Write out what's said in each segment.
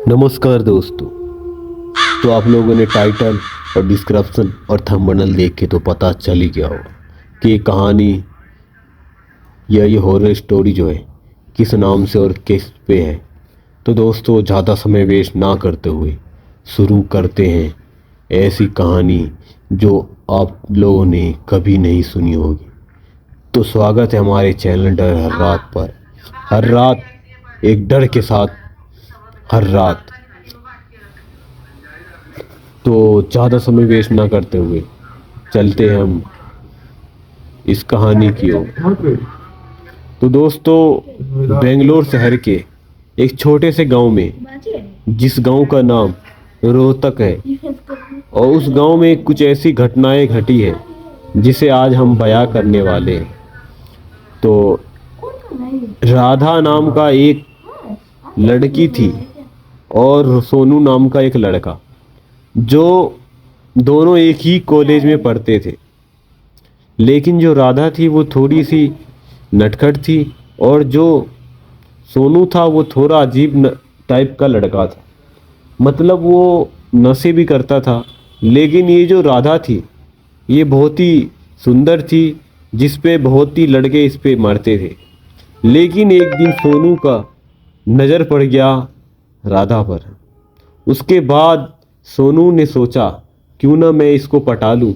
नमस्कार दोस्तों। तो आप लोगों ने टाइटल और डिस्क्रिप्शन और थंबनेल देख के तो पता चल ही गया होगा कि ये कहानी या ये हॉरर स्टोरी जो है किस नाम से और किस पे है। तो दोस्तों ज़्यादा समय वेस्ट ना करते हुए शुरू करते हैं ऐसी कहानी जो आप लोगों ने कभी नहीं सुनी होगी। तो स्वागत है हमारे चैनल डर हर रात पर। हर रात एक डर के साथ, हर रात। तो ज़्यादा समय वेस्ट ना करते हुए चलते हैं हम इस कहानी की ओर। तो दोस्तों बेंगलोर शहर के एक छोटे से गांव में, जिस गांव का नाम रोहतक है, और उस गांव में कुछ ऐसी घटनाएं घटी है जिसे आज हम बयां करने वाले हैं। तो राधा नाम का एक लड़की थी और सोनू नाम का एक लड़का, जो दोनों एक ही कॉलेज में पढ़ते थे। लेकिन जो राधा थी वो थोड़ी सी नटखट थी, और जो सोनू था वो थोड़ा अजीब टाइप का लड़का था। मतलब वो नशे भी करता था। लेकिन ये जो राधा थी ये बहुत ही सुंदर थी, जिस पे बहुत ही लड़के इस पे मरते थे। लेकिन एक दिन सोनू का नज़र पड़ गया राधा पर। उसके बाद सोनू ने सोचा क्यों ना मैं इसको पटा लूं।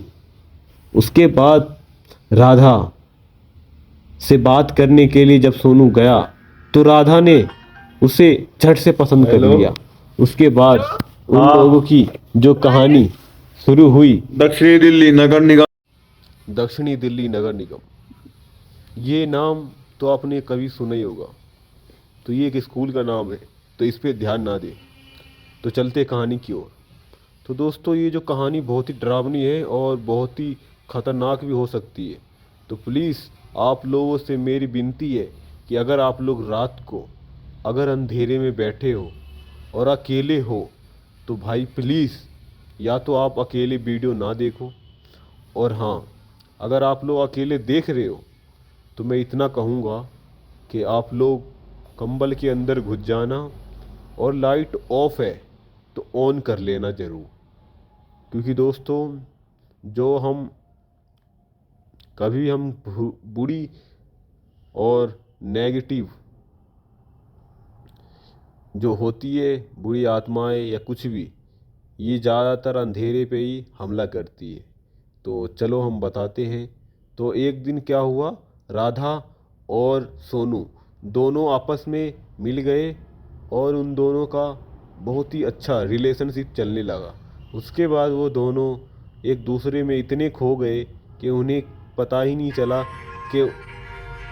उसके बाद राधा से बात करने के लिए जब सोनू गया तो राधा ने उसे झट से पसंद कर लिया। उसके बाद उन लोगों की जो कहानी शुरू हुई। दक्षिणी दिल्ली नगर निगम। दक्षिणी दिल्ली नगर निगम, ये नाम तो आपने कभी सुना ही होगा। तो ये एक स्कूल का नाम है, तो इस पे ध्यान ना दें। तो चलते कहानी की ओर। तो दोस्तों ये जो कहानी बहुत ही डरावनी है और बहुत ही खतरनाक भी हो सकती है। तो प्लीज़ आप लोगों से मेरी विनती है कि अगर आप लोग रात को अगर अंधेरे में बैठे हो और अकेले हो, तो भाई प्लीज़ या तो आप अकेले वीडियो ना देखो, और हाँ, अगर आप लोग अकेले देख रहे हो तो मैं इतना कहूँगा कि आप लोग कंबल के अंदर घुस जाना, और लाइट ऑफ है तो ऑन कर लेना ज़रूर। क्योंकि दोस्तों जो हम कभी हम बुरी और नेगेटिव जो होती है, बुरी आत्माएं या कुछ भी, ये ज़्यादातर अंधेरे पे ही हमला करती है। तो चलो हम बताते हैं। तो एक दिन क्या हुआ, राधा और सोनू दोनों आपस में मिल गए और उन दोनों का बहुत ही अच्छा रिलेशनशिप चलने लगा। उसके बाद वो दोनों एक दूसरे में इतने खो गए कि उन्हें पता ही नहीं चला कि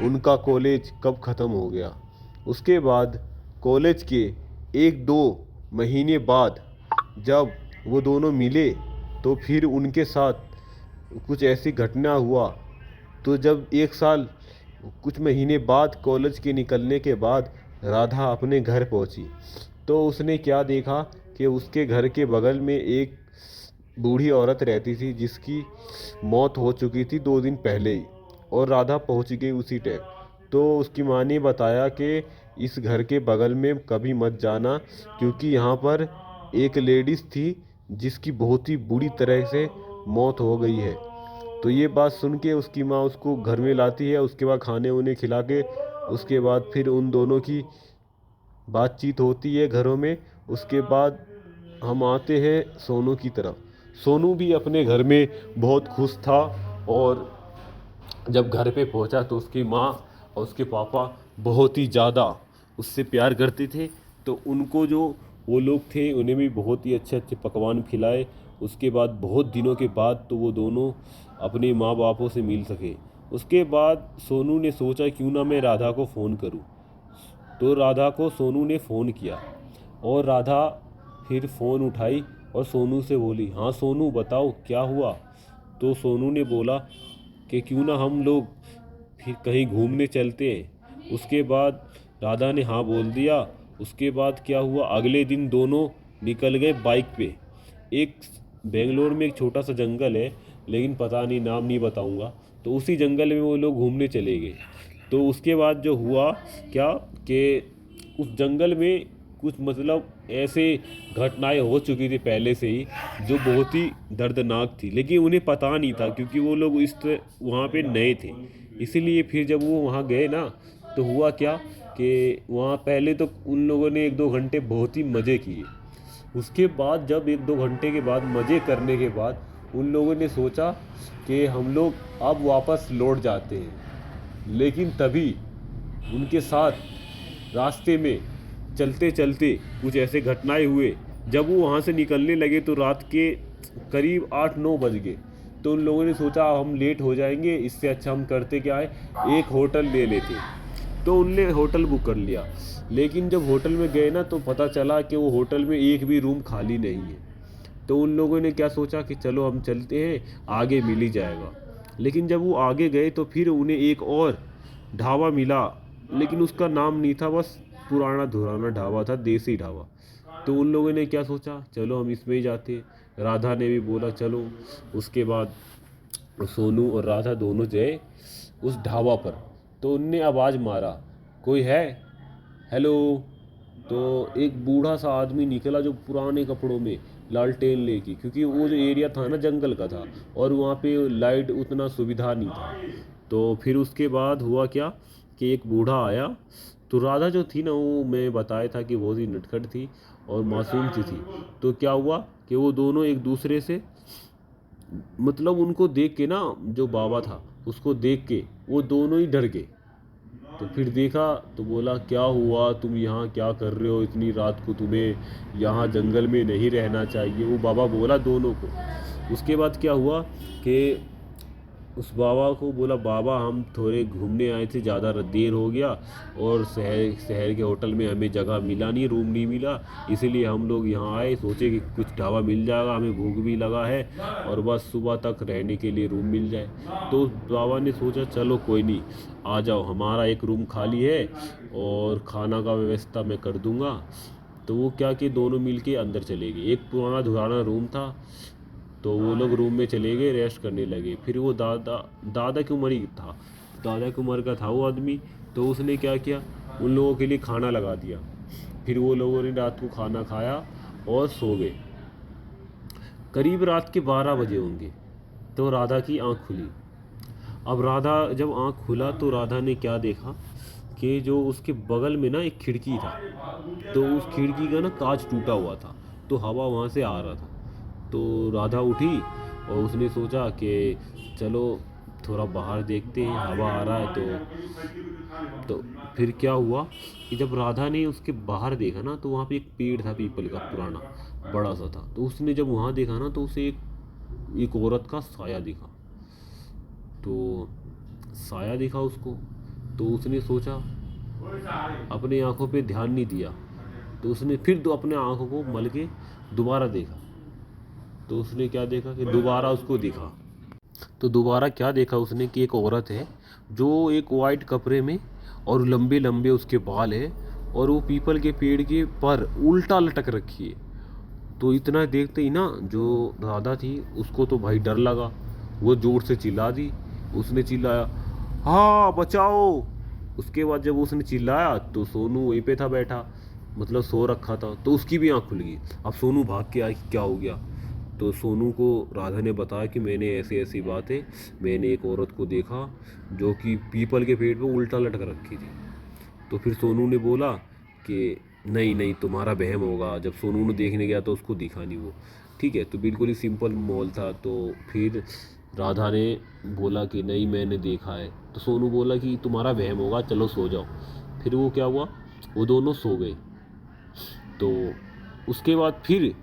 उनका कॉलेज कब ख़त्म हो गया। उसके बाद कॉलेज के एक दो महीने बाद जब वो दोनों मिले तो फिर उनके साथ कुछ ऐसी घटना हुआ। तो जब एक साल कुछ महीने बाद कॉलेज के निकलने के बाद राधा अपने घर पहुंची, तो उसने क्या देखा कि उसके घर के बगल में एक बूढ़ी औरत रहती थी जिसकी मौत हो चुकी थी 2 दिन पहले ही, और राधा पहुंच गई उसी टाइम। तो उसकी माँ ने बताया कि इस घर के बगल में कभी मत जाना, क्योंकि यहाँ पर एक लेडीज़ थी जिसकी बहुत ही बुरी तरह से मौत हो गई है। तो ये बात सुन के उसकी माँ उसको घर में लाती है, उसके बाद खाने उन्हें खिला के उसके बाद फिर उन दोनों की बातचीत होती है घरों में। उसके बाद हम आते हैं सोनू की तरफ। सोनू भी अपने घर में बहुत खुश था, और जब घर पे पहुंचा तो उसकी माँ और उसके पापा बहुत ही ज़्यादा उससे प्यार करते थे। तो उनको जो वो लोग थे उन्हें भी बहुत ही अच्छे अच्छे पकवान खिलाए। उसके बाद बहुत दिनों के बाद तो वो दोनों अपने माँ बापों से मिल सके। उसके बाद सोनू ने सोचा क्यों ना मैं राधा को फ़ोन करूं। तो राधा को सोनू ने फ़ोन किया, और राधा फिर फ़ोन उठाई और सोनू से बोली, हाँ सोनू बताओ क्या हुआ। तो सोनू ने बोला कि क्यों ना हम लोग फिर कहीं घूमने चलते हैं। उसके बाद राधा ने हाँ बोल दिया। उसके बाद क्या हुआ, अगले दिन दोनों निकल गए बाइक पे। एक बेंगलोर में एक छोटा सा जंगल है, लेकिन पता नहीं, नाम नहीं बताऊंगा। तो उसी जंगल में वो लोग घूमने चले गए। तो उसके बाद जो हुआ क्या कि उस जंगल में कुछ मतलब ऐसे घटनाएं हो चुकी थी पहले से ही जो बहुत ही दर्दनाक थी, लेकिन उन्हें पता नहीं था क्योंकि वो लोग वहाँ पे नए थे। इसीलिए फिर जब वो वहाँ गए ना, तो हुआ क्या कि वहाँ पहले तो उन लोगों ने 1-2 घंटे बहुत ही मज़े किए। उसके बाद जब 1-2 घंटे के बाद मज़े करने के बाद उन लोगों ने सोचा कि हम लोग अब वापस लौट जाते हैं। लेकिन तभी उनके साथ रास्ते में चलते चलते कुछ ऐसे घटनाएं हुए। जब वो वहाँ से निकलने लगे तो रात के करीब 8-9 बज गए। तो उन लोगों ने सोचा हम लेट हो जाएंगे, इससे अच्छा हम करते क्या है, एक होटल ले लेते। तो उनने होटल बुक कर लिया। लेकिन जब होटल में गए ना, तो पता चला कि वो होटल में एक भी रूम खाली नहीं है। तो उन लोगों ने क्या सोचा कि चलो हम चलते हैं, आगे मिल ही जाएगा। लेकिन जब वो आगे गए तो फिर उन्हें एक और ढाबा मिला, लेकिन उसका नाम नहीं था, बस पुराना धुराना ढाबा था, देसी ढाबा। तो उन लोगों ने क्या सोचा, चलो हम इसमें ही जाते हैं। राधा ने भी बोला चलो। उसके बाद सोनू और राधा दोनों गए उस ढाबा पर। तो उनने आवाज़ मारा, कोई है, हेलो। तो एक बूढ़ा सा आदमी निकला जो पुराने कपड़ों में लालटेन लेके, क्योंकि वो जो एरिया था ना जंगल का था और वहाँ पे लाइट उतना सुविधा नहीं था। तो फिर उसके बाद हुआ क्या कि एक बूढ़ा आया। तो राधा जो थी ना, वो मैं बताया था कि बहुत ही नटखट थी और मासूम सी थी। तो क्या हुआ कि वो दोनों एक दूसरे से मतलब उनको देख के ना, जो बाबा था उसको देख के वो दोनों ही डर गए। तो फिर देखा तो बोला, क्या हुआ, तुम यहाँ क्या कर रहे हो इतनी रात को, तुम्हें यहाँ जंगल में नहीं रहना चाहिए, वो बाबा बोला दोनों को। उसके बाद क्या हुआ कि उस बाबा को बोला, बाबा हम थोड़े घूमने आए थे, ज़्यादा देर हो गया और शहर शहर के होटल में हमें जगह मिला नहीं, रूम नहीं मिला, इसीलिए हम लोग यहाँ आए, सोचे कि कुछ ढाबा मिल जाएगा, हमें भूख भी लगा है और बस सुबह तक रहने के लिए रूम मिल जाए। तो उस बाबा ने सोचा चलो कोई नहीं, आ जाओ, हमारा एक रूम खाली है और खाना का व्यवस्था मैं कर दूँगा। तो वो क्या कि दोनों मिलके अंदर चले गए। एक पुराना धुराना रूम था, तो वो लोग रूम में चले गए, रेस्ट करने लगे। फिर वो दादा की उम्र ही था, दादा की उम्र का था वो आदमी। तो उसने क्या किया, उन लोगों के लिए खाना लगा दिया। फिर वो लोगों ने रात को खाना खाया और सो गए। करीब रात के 12 बजे होंगे तो राधा की आंख खुली। अब राधा जब आंख खुला तो राधा ने क्या देखा कि जो उसके बगल में ना एक खिड़की था, तो उस खिड़की का ना कांच टूटा हुआ था, तो हवा वहाँ से आ रहा था। तो राधा उठी और उसने सोचा कि चलो थोड़ा बाहर देखते हैं, हवा आ रहा है। तो फिर क्या हुआ कि जब राधा ने उसके बाहर देखा ना, तो वहाँ पे एक पेड़ था पीपल का, पुराना बड़ा सा था। तो उसने जब वहाँ देखा ना, तो उसे एक औरत का साया दिखा। तो साया दिखा उसको, तो उसने सोचा, अपनी आंखों पे ध्यान नहीं दिया, तो उसने फिर अपने आंखों को मल के दोबारा देखा। तो उसने क्या देखा कि दोबारा उसको दिखा। तो दोबारा क्या देखा उसने कि एक औरत है जो एक वाइट कपड़े में और लंबे लंबे उसके बाल है और वो पीपल के पेड़ के पर उल्टा लटक रखी है। तो इतना देखते ही ना, जो राधा थी उसको तो भाई डर लगा। वो जोर से चिल्ला दी, उसने चिल्लाया, हाँ बचाओ। उसके बाद जब उसने चिल्लाया तो सोनू वहीं पे था बैठा, मतलब सो रखा था। तो उसकी भी आँख खुल गई। अब सोनू भाग के आया कि क्या हो गया। तो सोनू को राधा ने बताया कि मैंने ऐसी ऐसी बात है, मैंने एक औरत को देखा जो कि पीपल के पेड़ पे उल्टा लटक रखी थी। तो फिर सोनू ने बोला कि नहीं नहीं, तुम्हारा वहम होगा। जब सोनू ने देखने गया तो उसको दिखा नहीं वो। ठीक है, तो बिल्कुल ही सिंपल माहौल था। तो फिर राधा ने बोला कि नहीं मैंने देखा है। तो सोनू बोला कि तुम्हारा वहम होगा, चलो सो जाओ। फिर वो क्या हुआ, वो दोनों सो गए। तो उसके बाद फिर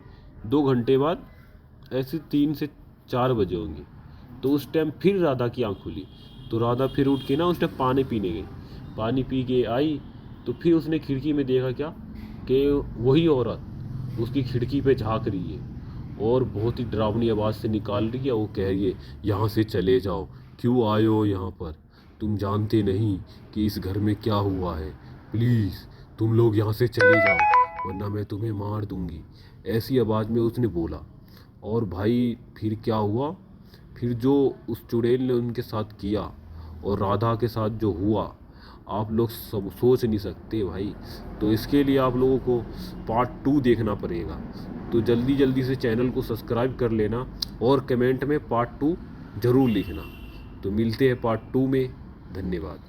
2 घंटे बाद ऐसे 3 से 4 बजे होंगे, तो उस टाइम फिर राधा की आँख खुली। तो राधा फिर उठ के ना उस टाइम पानी पीने गई। पानी पी के आई तो फिर उसने खिड़की में देखा क्या कि वही औरत उसकी खिड़की पे झांक रही है और बहुत ही डरावनी आवाज़ से निकाल रही है। वो कह रही है, यहाँ से चले जाओ, क्यों आए हो यहाँ पर, तुम जानते नहीं कि इस घर में क्या हुआ है, प्लीज़ तुम लोग यहाँ से चले जाओ वरना मैं तुम्हें मार दूँगी, ऐसी आवाज़ में उसने बोला। और भाई फिर क्या हुआ, फिर जो उस चुड़ैल ने उनके साथ किया और राधा के साथ जो हुआ, आप लोग सब सोच नहीं सकते भाई। तो इसके लिए आप लोगों को पार्ट 2 देखना पड़ेगा। तो जल्दी जल्दी से चैनल को सब्सक्राइब कर लेना और कमेंट में पार्ट 2 ज़रूर लिखना। तो मिलते हैं पार्ट 2 में। धन्यवाद।